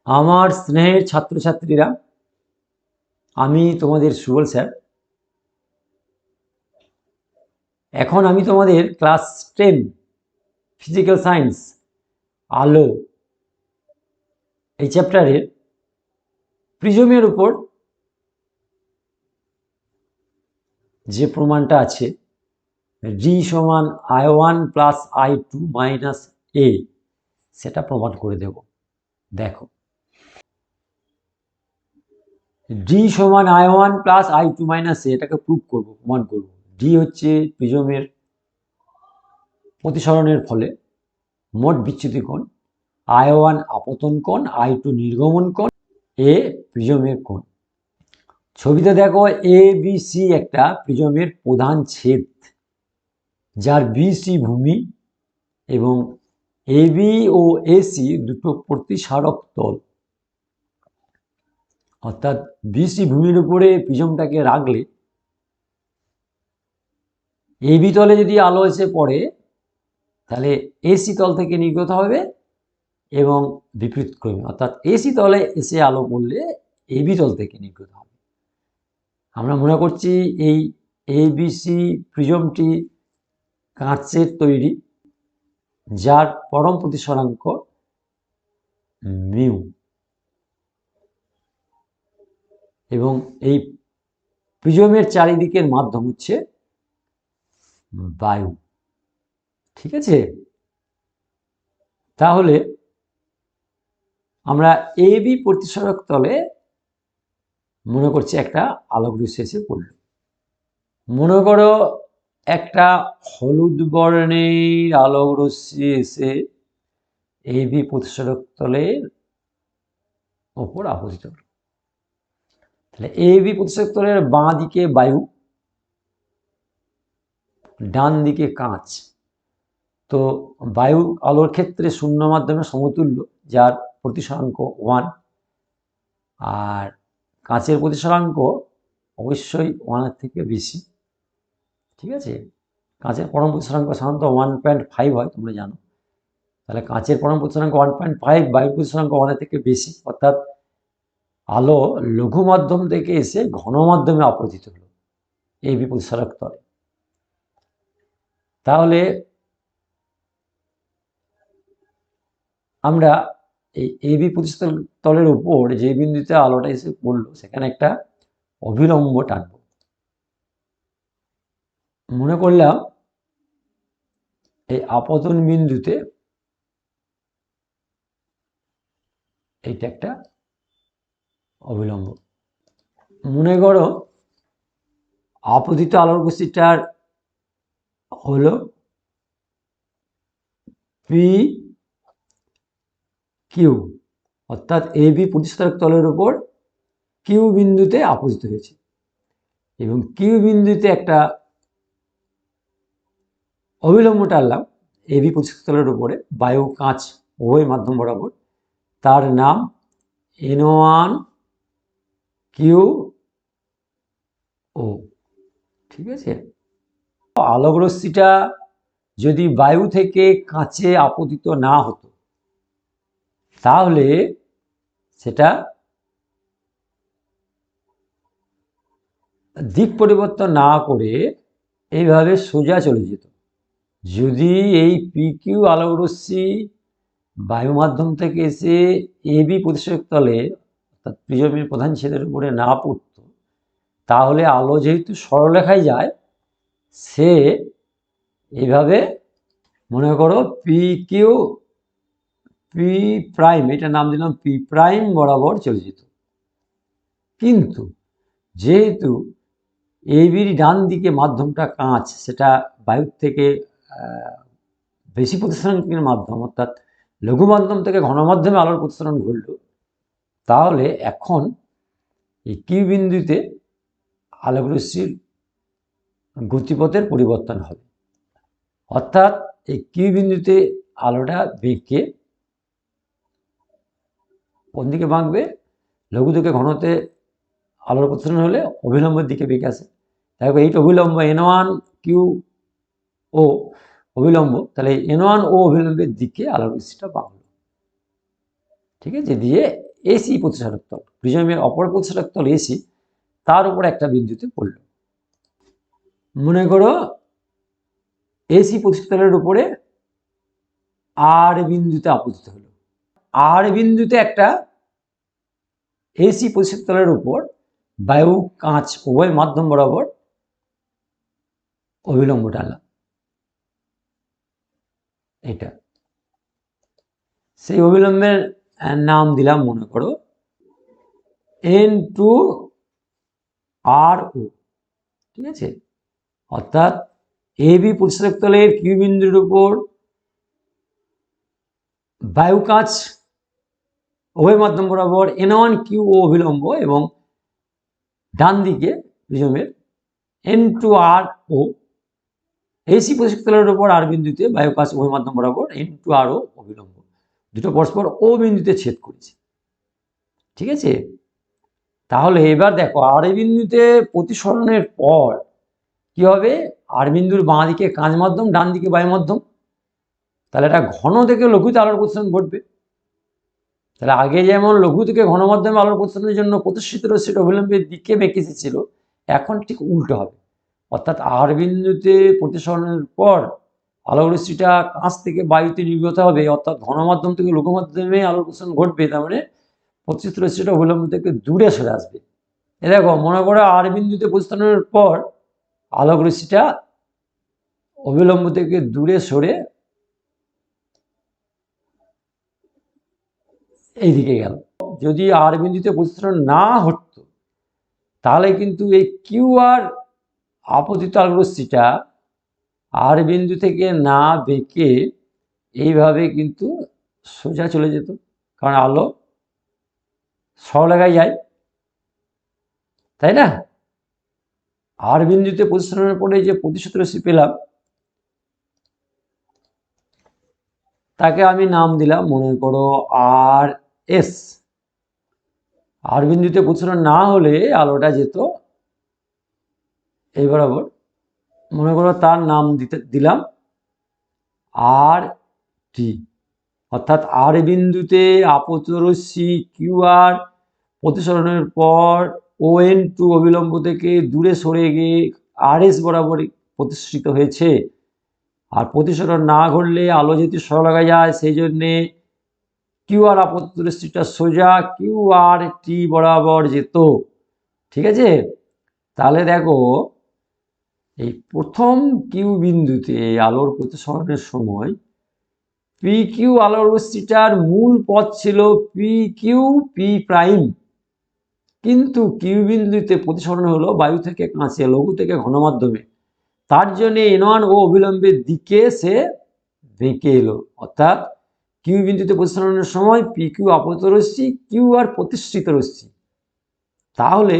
আমার স্নেহের ছাত্রছাত্রীরা, আমি তোমাদের সুবল স্যার। এখন আমি তোমাদের ক্লাস 10 ফিজিক্যাল সায়েন্স আলো এই চ্যাপ্টারের প্রিজমের উপর যে প্রমাণটা আছে, ডি সমান I1 প্লাস I2 মাইনাস এ, সেটা প্রমাণ করে দেব। দেখো, ডি সমান I1 প্লাস I2 মাইনাস এ, এটাকে প্রুভ করব, প্রমাণ করব। ডি হচ্ছে প্রিজমের প্রতিসরণের ফলে মোট বিচ্যুতি কোণ, I1 আপতন কোণ, I2 নির্গমন কোণ, এ প্রিজমের কোণ। ছবিতে দেখো এ বি সি একটা প্রিজমের প্রধান ছেদ, যার বিসি ভূমি এবং এবি ও এসি দুটো প্রতিসারক তল। অর্থাৎ বিসি ভূমির উপরে প্রিজমটাকে রাখলে এবি তলে যদি আলো এসে পড়ে, তাহলে এসি তল থেকে নির্গত হবে এবং বিপরীত ক্রমে, অর্থাৎ এসি তলে এসে আলো পড়লে এবি তল থেকে নির্গত হবে। আমরা মনে করছি এই এবিসি প্রিজমটি কাঁচের তৈরি, যার পরম প্রতিসরাঙ্ক মিউ, এবং এই প্রিজমের চারিদিকের মাধ্যম হচ্ছে বায়ু। ঠিক আছে, তাহলে আমরা এবি প্রতিসরক তলে মনে করছি একটা আলোক রশ্মি এসে পড়ল। মনে করো একটা হলুদ বর্ণের আলোক রশ্মি এসে এবি প্রতিসরক তলের ওপর আপতিত হল। তাহলে এবি প্রতিসরক তলের বাঁ দিকে বায়ু, ডান দিকে কাঁচ। তো বায়ু আলোর ক্ষেত্রে শূন্য মাধ্যমে সমতুল্য, যার প্রতিসরাঙ্ক 1, আর কাঁচের প্রতিসরাঙ্ক অবশ্যই 1-এর থেকে বেশি। ঠিক আছে, কাঁচের পরম প্রতিসরাঙ্ক সাধারণত 1.5 হয়, তোমরা জানো। তাহলে কাঁচের পরম প্রতিসরাঙ্ক 1.5, বায়ুর প্রতিসরাঙ্ক 1-এর থেকে বেশি, অর্থাৎ আলো লঘু মাধ্যম থেকে এসে ঘন মাধ্যমে আপতিত হলো এবি প্রতিসরক তলে। তাহলে আমরা এই এবি প্রতিসরক তলের উপর যে বিন্দুতে আলোটা এসে পড়লো, সেখানে একটা অভিলম্ব টানব। মনে করলাম এই আপতন বিন্দুতে এইটা একটা অভিলম্ব। মনে করো আপতিত আলোর গতিটার হলো পি কিউ, অর্থাৎ এবি প্রতিসরক তলের উপর কিউ বিন্দুতে আপতিত হয়েছে, এবং কিউ বিন্দুতে একটা অভিলম্ব টানলাম এবি প্রতিসরক তলের উপরে বায়ু কাঁচ উভয় মাধ্যম বরাবর, তার নাম N1 কিউ ও। ঠিক আছে, আলোক রশ্মিটা যদি বায়ু থেকে কাঁচে আপতিত না হতো, তাহলে সেটা দিক পরিবর্তন না করে এইভাবে সোজা চলে যেত। যদি এই পি কিউ আলোক রশ্মি বায়ু মাধ্যম থেকে এসে এবি প্রতিসরক তলে, অর্থাৎ প্রিজমের প্রধান ছেদের উপরে না পড়তো, তাহলে আলো যেহেতু সরলরেখায় যায়, সে এইভাবে মনে করো পি কিউ পি প্রাইম, এটা নাম দিলাম পি প্রাইম, বরাবর চলে যেত। কিন্তু যেহেতু এবির ডান দিকে মাধ্যমটা কাঁচ, সেটা বায়ুর থেকে বেশি প্রতিসরণের মাধ্যম, অর্থাৎ লঘু মাধ্যম থেকে ঘন মাধ্যমে আলোর প্রতিসরণ ঘটল, তাহলে এখন এই কিউ বিন্দুতে আলোক রশ্মির গতিপথের পরিবর্তন হবে। অর্থাৎ এই কিউ বিন্দুতে আলোটা বেঁকে কোন দিকে বাঁকবে, লঘু থেকে ঘনতে আলোর প্রতিসরণ হলে অভিলম্বের দিকে বেঁকে আসে। দেখো এইটা অভিলম্ব N1 কিউ ও অভিলম্ব, তাহলে N1 ও অভিলম্বের দিকে আলোর রশ্মিটা বাঁকলো। ঠিক আছে, দিয়ে এসি প্রতিসরক তল, প্রিজমের অপর প্রতিসরক তল এসি, তার উপর একটা বিন্দুতে পড়ল। মনে করো এসি প্রতিসরক তলের উপরে আর বিন্দুতে আপতিত হলো। আর বিন্দুতে একটা এসি প্রতিসরক তলের উপর বায়ু কাঁচ উভয় মাধ্যম বরাবর অভিলম্ব টানলাম, এটা সেই অভিলম্বের নাম দিলাম মনে করো N2RO, ঠিক আছে। অর্থাৎ এবি প্রতিসরক তলের কিউ বিন্দুর উপর বায়ু কাঁচ উভয় মাধ্যম বরাবর N1Q অভিলম্ব এবং ডান দিকে প্রিজমের N2RO, এসি প্রতিসরক তলের উপর আর বিন্দুতে বায়ু কাঁচ উভয় মাধ্যম বরাবর N2RO অভিলম্ব, দুটো পরস্পর ও বিন্দুতে ছেদ করেছে, ঠিক আছে। তাহলে এবার দেখো আর বিন্দুতে প্রতিসরণের পর কি হবে, আর বিন্দুর বাঁ দিকে কাঁচ মাধ্যম, ডান দিকে বায়ু মাধ্যম, তাহলে এটা ঘন থেকে লঘুতে আলোর প্রতিসরণ ঘটবে। তাহলে আগে যেমন লঘু থেকে ঘন মাধ্যমে আলোর প্রতিসরণের জন্য প্রতিষ্ঠিত রশ্মিটা অভিলম্বের দিকে বেঁকে এসেছিল, এখন ঠিক উল্টো হবে। অর্থাৎ আর বিন্দুতে প্রতিসরণের পর আলোর রশ্মিটা কাঁচ থেকে বায়ুতে নির্গত হবে, অর্থাৎ ঘন মাধ্যম থেকে লঘু মাধ্যমে আলোর প্রতিসরণ ঘটবে। তার মানে প্রতিষ্ঠিত রশ্মিটা অভিলম্ব থেকে দূরে সরে আসবে। এ দেখো মনে করো আর বিন্দুতে প্রতিসরণের পর আলোক রশ্মিটা অভিলম্ব থেকে দূরে সরে এইদিকে গেল। যদি আর বিন্দুতে প্রতিসরণ না হতো তাহলে কিন্তু এই কিউ আর আপতিত আলোক রশ্মিটা আর বিন্দু থেকে না বেঁকে এইভাবে কিন্তু সোজা চলে যেত, কারণ আলো সরলরেখায় যায়, তাই না। আর বিন্দুতে প্রতিসরণের পরে যে প্রতিষ্ঠিত রশ্মি পেলাম তাকে আমি নাম দিলাম মনে করো আর এস। আর বিন্দুতে প্রতিসরণ না হলে আলোটা যেত এই বরাবর, মনে করো তার নাম দিলাম আর টি। অর্থাৎ আর বিন্দুতে আপতিত রশ্মি কিউ আর প্রতিসরণের পর ON2 অবিলম্ব থেকে দূরে সরে গিয়ে RS বরাবর প্রতিষ্ঠিত হয়েছে। আর প্রতিসরণ না ঘটলে আলো যেহেতু সরলরেখায় যায়, সেই জন্যে কিউ আর আপতিত রশ্মিটা সোজা কিউ আর টি বরাবর যেত, ঠিক আছে। তাহলে দেখো এই প্রথম কিউ বিন্দুতে আলোর প্রতিসরণের সময় পি কিউ আলোর রশ্মিটার মূল পথ ছিল পি কিউ পি প্রাইম, কিন্তু কিউ বিন্দুতে প্রতিসরণ হলো বায়ু থেকে কাঁচে, লঘু থেকে ঘন মাধ্যমে, তার জন্য N1 ও অভিলম্বের দিকে সে বেঁকে এলো। অর্থাৎ কিউ বিন্দুতে প্রতিসরণের সময় পি কিউ আপতিত রশ্মি, কিউ আর প্রতিষ্ঠিত রশ্মি। তাহলে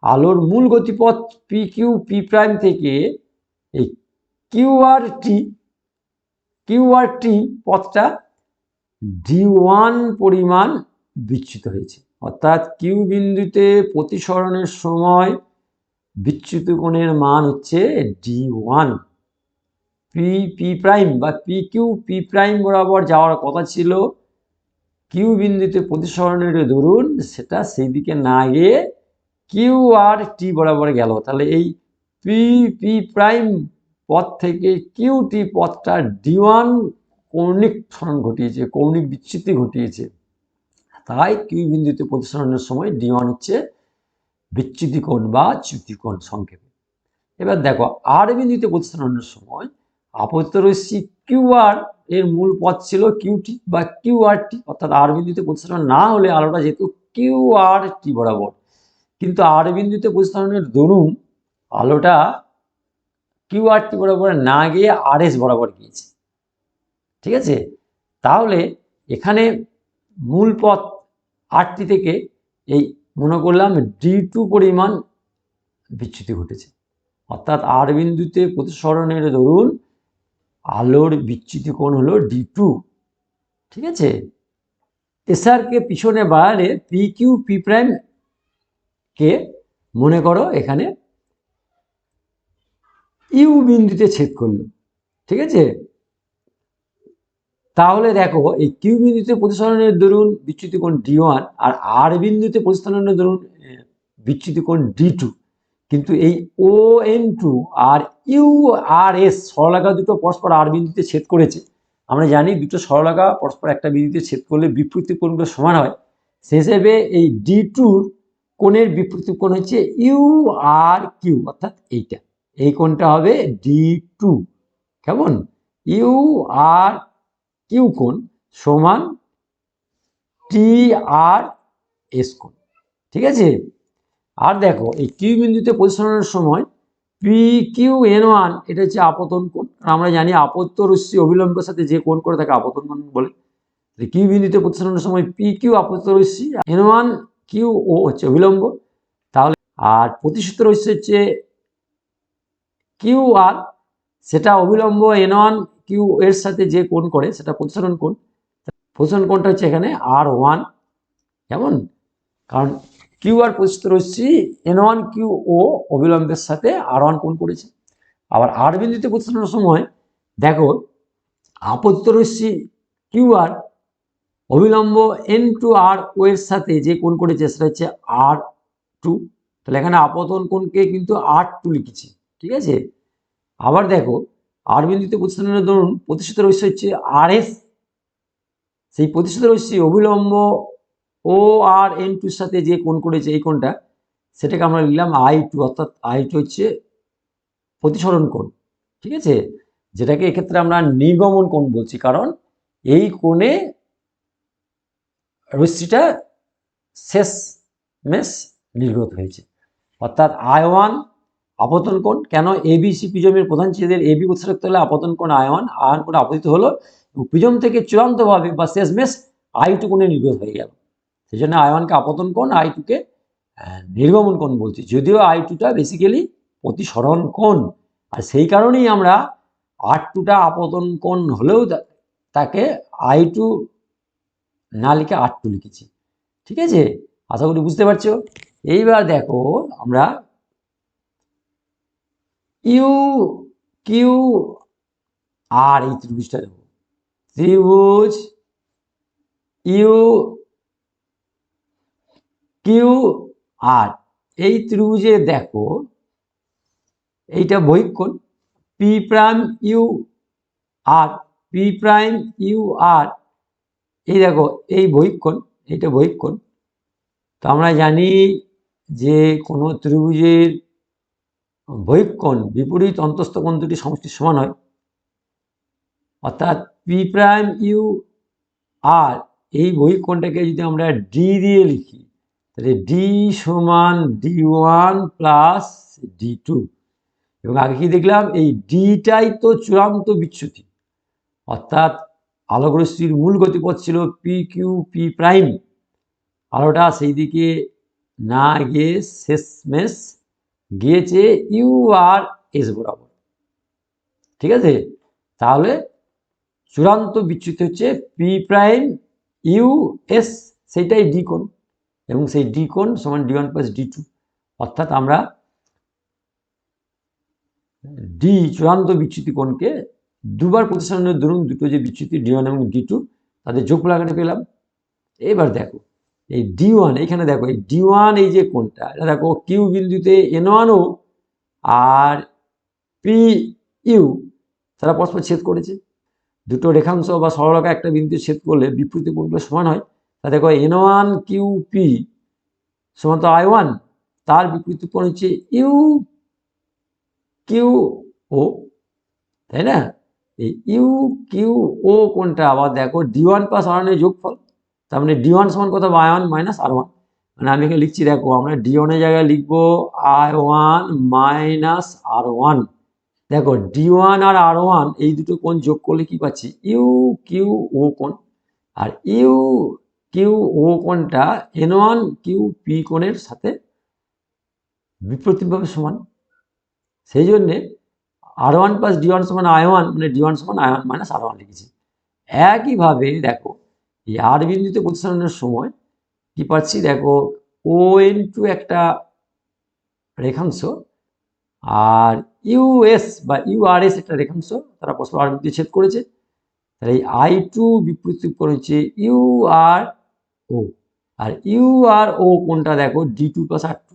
আলোর মূল গতিপথ পি কিউ পি প্রাইম থেকে এই কিউ আর টি পথটা D1 পরিমাণ বিচ্যুত হয়েছে। অর্থাৎ কিউ বিন্দুতে প্রতিসরণের সময় বিচ্যুত কোণের মান হচ্ছে D1। পি প্রাইম বা পি কিউ পি প্রাইম বরাবর যাওয়ার কথা ছিল কিউ বিন্দুতে প্রতিসরণের দরুন, সেটা সেই দিকে না গিয়ে কিউ আর টি বরাবর গেল। তাহলে এই পি প্রাইম পথ থেকে কিউ টি পথটা D1 কৌণিক সরণ ঘটিয়েছে, কৌণিক বিচ্যুতি ঘটিয়েছে। তাই কিউ বিন্দুতে প্রতিসরণের সময় D1 হচ্ছে বিচ্যুতি কোণ বা চ্যুতি কোণ সংক্ষেপে। এবার দেখো আর বিন্দুতে প্রতিসরণের সময় আপতিত রশ্মি কিউ আর এর মূল পথ ছিল কিউটি বা কিউ আর টি, অর্থাৎ আর বিন্দুতে প্রতিসরণ না হলে আলোটা যেত কিউ আর টি বরাবর, কিন্তু আর বিন্দুতে প্রতিসরণের দরুন আলোটা কিউ আর টি বরাবর না গিয়ে আর এস বরাবর গিয়েছে, ঠিক আছে। তাহলে এখানে মূল পথ আরটি থেকে এই মনে করলাম D2 পরিমাণ বিচ্যুতি ঘটেছে। অর্থাৎ আর বিন্দুতে প্রতিসরণের দরুন আলোর বিচ্যুতি কোণ হলো D2, ঠিক আছে। এসআরকে পিছনে বাড়ালে পি কিউ পি প্রাইম কে মনে করো এখানে ইউ বিন্দুতে ছেদ করলো, ঠিক আছে। তাহলে দেখো এই কিউ বিন্দুতে প্রতিসরণের দরুন বিচ্যুতি কোণ D1 আর আর বিন্দুতে প্রতিসরণের দরুন বিচ্যুতি কোণ D2, কিন্তু এই ON2 আর URS সরলরেখা দুটো পরস্পর আর বিন্দুতে ছেদ করেছে। আমরা জানি দুটো সরলরেখা পরস্পর একটা বিন্দুতে ছেদ করলে বিপরীত কোণগুলো সমান হয়। সেই হিসেবে এই D2-র কোণের বিপরীত কোণ হচ্ছে URQ, অর্থাৎ এইটা, এই কোণটা হবে D2। কেমন? URQ কোণ সমান TRS কোণ। ঠিক আছে? আর দেখো এই কিউ বিন্দুতে প্রতিসরণের সময় PQN1 এটা হচ্ছে আপতন কোণ। আমরা জানি আপত্য রশ্মি অভিলম্বের সাথে যে কোণ করে তাকে আপতন কোণ বলে। কিউ বিন্দুতে প্রতিসরণের সময় PQ আপত্য রশ্মি, N1 QO হচ্ছে অভিলম্ব। তাহলে আর প্রতিসিত রশ্মি হচ্ছে QR, সেটা অভিলম্ব N1 Q এর সাথে যে কোণ করে সেটা প্রতিসরণ কোণ। প্রতিসরণ কোণটা হচ্ছে এখানে R1। কেমন? কারণ কিউ আর প্রতিসিত রশ্মি N1 QO অবিলম্বের সাথে R1 কোণ করেছে। আবার আর বিন্দুতে প্রতিসরণের সময় দেখো আপতিত রশ্মি QR অবিলম্ব N2RO এর সাথে যে কোণ করেছে সেটা হচ্ছে R2। তাহলে এখানে আপতন কোণকে কিন্তু R2 লিখেছি। ঠিক আছে? আবার দেখো আর বিন্দুতে প্রতিসরণের দরুন প্রতিসিত রশ্মি হচ্ছে RS, সেই প্রতিসিত রশ্মি অবিলম্ব ORN2-র সাথে যে কোণ করেছে এই কোণটা, সেটাকে আমরা লিখলাম I2, অর্থাৎ I2 হচ্ছে প্রতিসরণ কোণ। ঠিক আছে? যেটাকে এক্ষেত্রে আমরা নির্গমন কোণ বলছি, কারণ এই কোণে রশ্মিটা শেষমেশ নির্গত হয়েছে। অর্থাৎ I1 আপতন কোণ। কেন? ABC প্রিজমের প্রধান ছেদের AB প্রতিসরণ হলে আপতন কোণ I1 কোণে আপতিত হলো এবং প্রিজম থেকে চূড়ান্তভাবে বা শেষমেশ I2 কোণে নির্গত হয়ে গেল। সেই জন্য I1-কে আপতন কোণ, I2-কে নির্গমন কোণ বলছি, যদিও I2টা বেসিক্যালি প্রতিসরণ কোণ। আর সেই কারণেই আমরা R2টা আপতন কোণ হলেও তাকে I2 না লিখে R2 লিখেছি। ঠিক আছে? আশা করি বুঝতে পারছো। এইবার দেখো আমরা UQR এই ত্রিভুজটা দেবো। ত্রিভুজ UQR এই ত্রিভুজে দেখো এইটা বহিঃকোণ P'UR, P'UR এই দেখো এই বহিঃকোণ, এইটা বহিঃকোণ। তো আমরা জানি যে কোনো ত্রিভুজের বহিঃকোণ বিপরীত অন্তস্থ কোণ দুটি সমষ্টির সমান হয়। অর্থাৎ P'UR এই বহিঃকোণটাকে যদি আমরা D দিয়ে লিখি তাহলে D সমান D1 প্লাস D2। এবং আগে কি দেখলাম? এই ডিটাই তো চূড়ান্ত বিচ্যুতি, অর্থাৎ আলোক রশ্মির মূল গতিপথ ছিল PQ P', আলোটা সেই দিকে না গিয়ে শেষমেশ গিয়েছে URS বরাবর। ঠিক আছে? তাহলে চূড়ান্ত বিচ্যুতি হচ্ছে P'US, সেইটাই D কোণ, এবং সেই D কোণ সমান D1 প্লাস D2। অর্থাৎ আমরা D চূড়ান্ত বিচ্যুতি কোণকে দুবার প্রতিসরণের দরুন দুটো যে বিচ্যুতি D1 এবং D2 তাদের যোগফল আকারে পেলাম। এবার দেখো এই D1, এখানে দেখো এই D1 এই যে কোণটা, এটা দেখো কিউ বিন্দুতে N1ও আর PU তারা পরস্পর ছেদ করেছে। দুটো রেখাংশ বা সরলরেখা একটা বিন্দুতে ছেদ করলে বিপরীত কোণগুলো সমান হয়। তা দেখো N1 QP সমান তো I1, তার বিপরীত কোণ হচ্ছে UQO, তাই না? এই UQO কোণটা আবার দেখো D1 প্লাস R1 এর যোগফল। তার মানে D1 সমান কত? I1 minus R1। মানে আমি এখানে লিখছি, দেখো আমরা D1 এর জায়গায় লিখবো I1 মাইনাস R1। দেখো D1 আর R1 এই দুটো কোণ যোগ করলে কি পাচ্ছি? UQO কোণ। আর UQO কোণটা N1 QP কোণের সাথে বিপরীতভাবে সমান। সেই জন্যে R1 প্লাস D1 সমান I1, মানে D1 সমান I1 মাইনাস R1 লিখেছি। একইভাবে দেখো এই আর বিন্দুতে প্রতিসরণের সময় কি পাচ্ছি? দেখো ON2 একটা রেখাংশ আর US বা URS একটা রেখাংশ, তারা পরস্পর আর বিন্দুতে ছেদ করেছে। তাহলে এই I2 বিপরীত করেছে you R O, are you আর ও কোনটা দেখো D2 plus R2,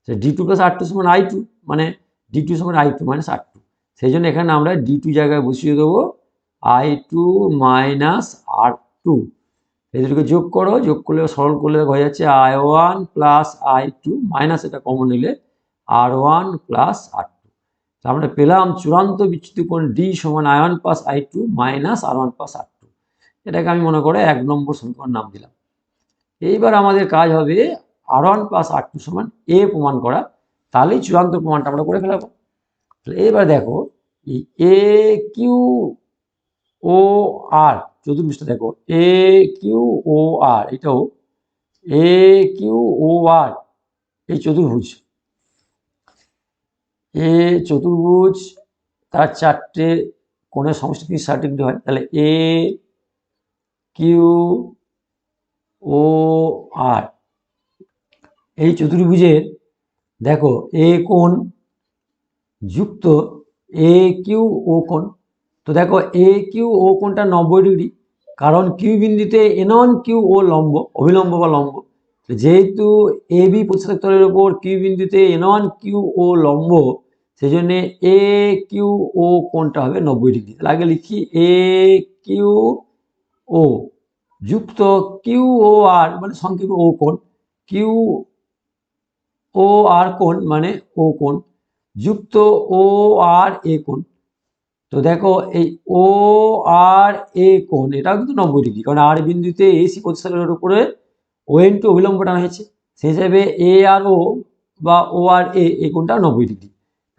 D2 plus R2 সমান I2, মানে D2 সমান I2 মাইনাস R2, সেই জন্য এখানে আমরা D2 জায়গায় বসিয়ে দেবো I2 মাইনাস R2। এই দুটোকে যোগ করো, যোগ করলে সরল করলে হয়ে যাচ্ছে I1 প্লাস I2 মাইনাস এটা কমন নিলে R1 প্লাস R2। আমরা পেলাম চূড়ান্ত বিচ্যুতি কোণ D সমান I1 plus I2 minus R1 plus R2। এটাকে আমি মনে করে 1 নম্বর সমীকরণ নাম দিলাম। এইবার আমাদের কাজ হবে R1 প্লাস R2 সমান A প্রমাণ করা, তাহলেই চূড়ান্ত প্রমাণটা আমরা করে ফেলাবো। এবার দেখো এই এ কিউ ও আর চতুর্ভুজটা দেখো এ কিউ ও আর, এটাও এ কিউ ও আর, এই চতুর্ভুজ তার 4টে কোণের সমষ্টি 60 ডিগ্রি হয়। তাহলে এ কিউ ও আর এই চতুর্ভুজের দেখো এ কোণ যুক্ত এ কিউ ও কোণ। তো দেখো এ কিউ ও কোণটা 90 ডিগ্রি, কারণ কিউ বিন্দুতে N1 কিউ ও লম্ব, অভিলম্ব বা লম্ব। যেহেতু এ বি প্রতিষ্ঠায়ক তলের উপর কিউ বিন্দুতে N1 কিউ ও লম্ব, সেই জন্য এ কিউ ও কোণটা হবে 90 ডিগ্রি। তাহলে আগে লিখি এ কিউ ও যুক্ত কিউ ও আর মানে সংক্ষেপে ও কোণ, কিউ ও আর কোণ মানে ও কোণ যুক্ত ও আর এ কোণ। তো দেখো এই ও আর এ কোণ এটাও কিন্তু 90 ডিগ্রি, কারণ আর বিন্দুতে এসি প্রতিষ্ঠানের উপরে ও ইন্টু অভিলম্ব টানা হয়েছে, সেই হিসাবে এ আর ও বা ও আর এ কোণটা 90 ডিগ্রি।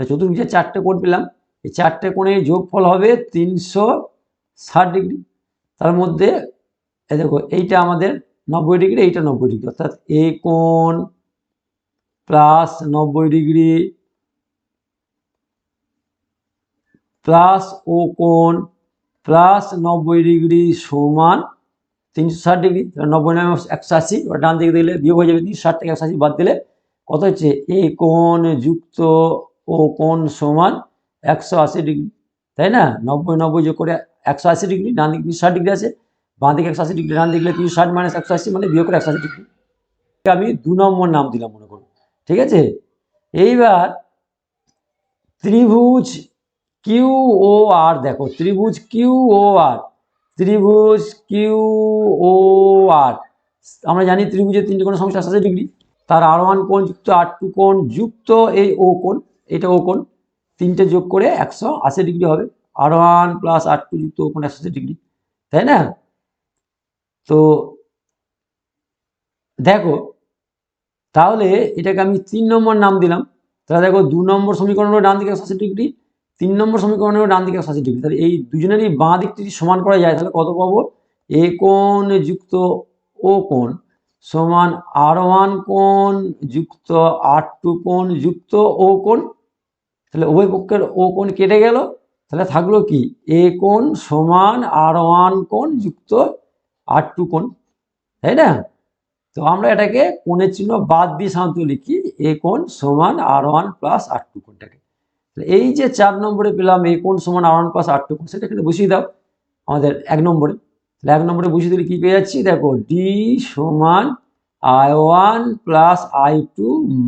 চতুর্ভুজের 4টে কোণ পেলাম, এই 4টে কোণের যোগফল হবে 360 ডিগ্রি। তার মধ্যে এই দেখো এইটা আমাদের 90 ডিগ্রি, এইটা 90 ডিগ্রি, অর্থাৎ এ কোণ প্লাস 90 ডিগ্রি প্লাস ও কোণ প্লাস 90 ডিগ্রি সমান 360 ডিগ্রি। 90 নামে 180, ওটা ডান দিকে দিলে বিয়োগ হয়ে যাবে, 360 থেকে 180 বাদ দিলে কত হচ্ছে এ কোণ যুক্ত ও কোণ সমান 180 ডিগ্রি, তাই না? 90 90 যোগ করে 180 ডিগ্রি, ডান দিকে 360 ডিগ্রি আছে, বাঁ দিকে 180 ডিগ্রি, ডান দিকে 360 মাইনাস 180 মানে বিয়োগ করে 180 ডিগ্রি। আমি 2 নম্বর নাম দিলাম মনে করো, ঠিক আছে? এইবার ত্রিভুজ কিউ ও আর দেখো, ত্রিভুজ কিউ ও আর, ত্রিভুজ কিউ ও আর আমরা জানি ত্রিভুজের 3টে কোণের সমষ্টি 180 ডিগ্রি, তার R1 কোণ যুক্ত R2 কোণ যুক্ত এই ও কোণ, এটা ও কোণ, 3টে যোগ করে 180 ডিগ্রি হবে। R1 প্লাস R2 যুক্ত ও কোণ 180 ডিগ্রি, তাই না? তো দেখো তাহলে এটাকে আমি 3 নম্বর নাম দিলাম। তাহলে দেখো 2 নম্বর সমীকরণের ডান দিকে 180 ডিগ্রি, 3 নম্বর সমীকরণের ডান দিকে 180 ডিগ্রি, তাহলে এই দুজনেরই বাঁ দিকটি যদি সমান করা যায় তাহলে কত পাবো? এ কোণ যুক্ত ও কোণ সমান R1 কোণ যুক্ত R2 কোণ যুক্ত ও কোণ। তাহলে উভয় পক্ষের ও কোণ কেটে গেল, তাহলে থাকলো কি এ কোণ সমান R1 কোণ যুক্ত R2 কোণ, তাই না? তো আমরা এটাকে কোণের চিহ্ন বাদ দিয়ে সাধারণত লিখি এ কোণ সমান R1 প্লাস R2 কোণটাকে। এই যে 4 নম্বরে পেলাম এ কোণ সমান R1 প্লাস R2 কোণ, সেটা এখানে বসিয়ে দাও আমাদের 1 নম্বরে। তাহলে 1 নম্বরে বসিয়ে দিলে কি পেয়ে যাচ্ছি দেখো ডি সমান I1 প্লাস I2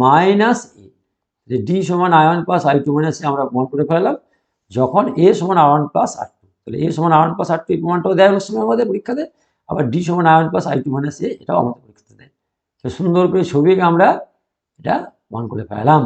মাইনাস এ। ডি সমান I1 প্লাস I2 মাইনাস এ আমরা প্রমাণ করে ফেললাম যখন এ সমান R1 প্লাস R2। তাহলে এ সমান R1 প্লাস R2 এই প্রমাণটাও দেয় অনেক সময় আমাদের পরীক্ষাতে, আবার ডি সমান I1 প্লাস I2 মাইনাস এ এটাও আমাদের পরীক্ষাতে দেয়। তো সুন্দর করে ছবি এঁকে আমরা এটা প্রমাণ করে ফেললাম।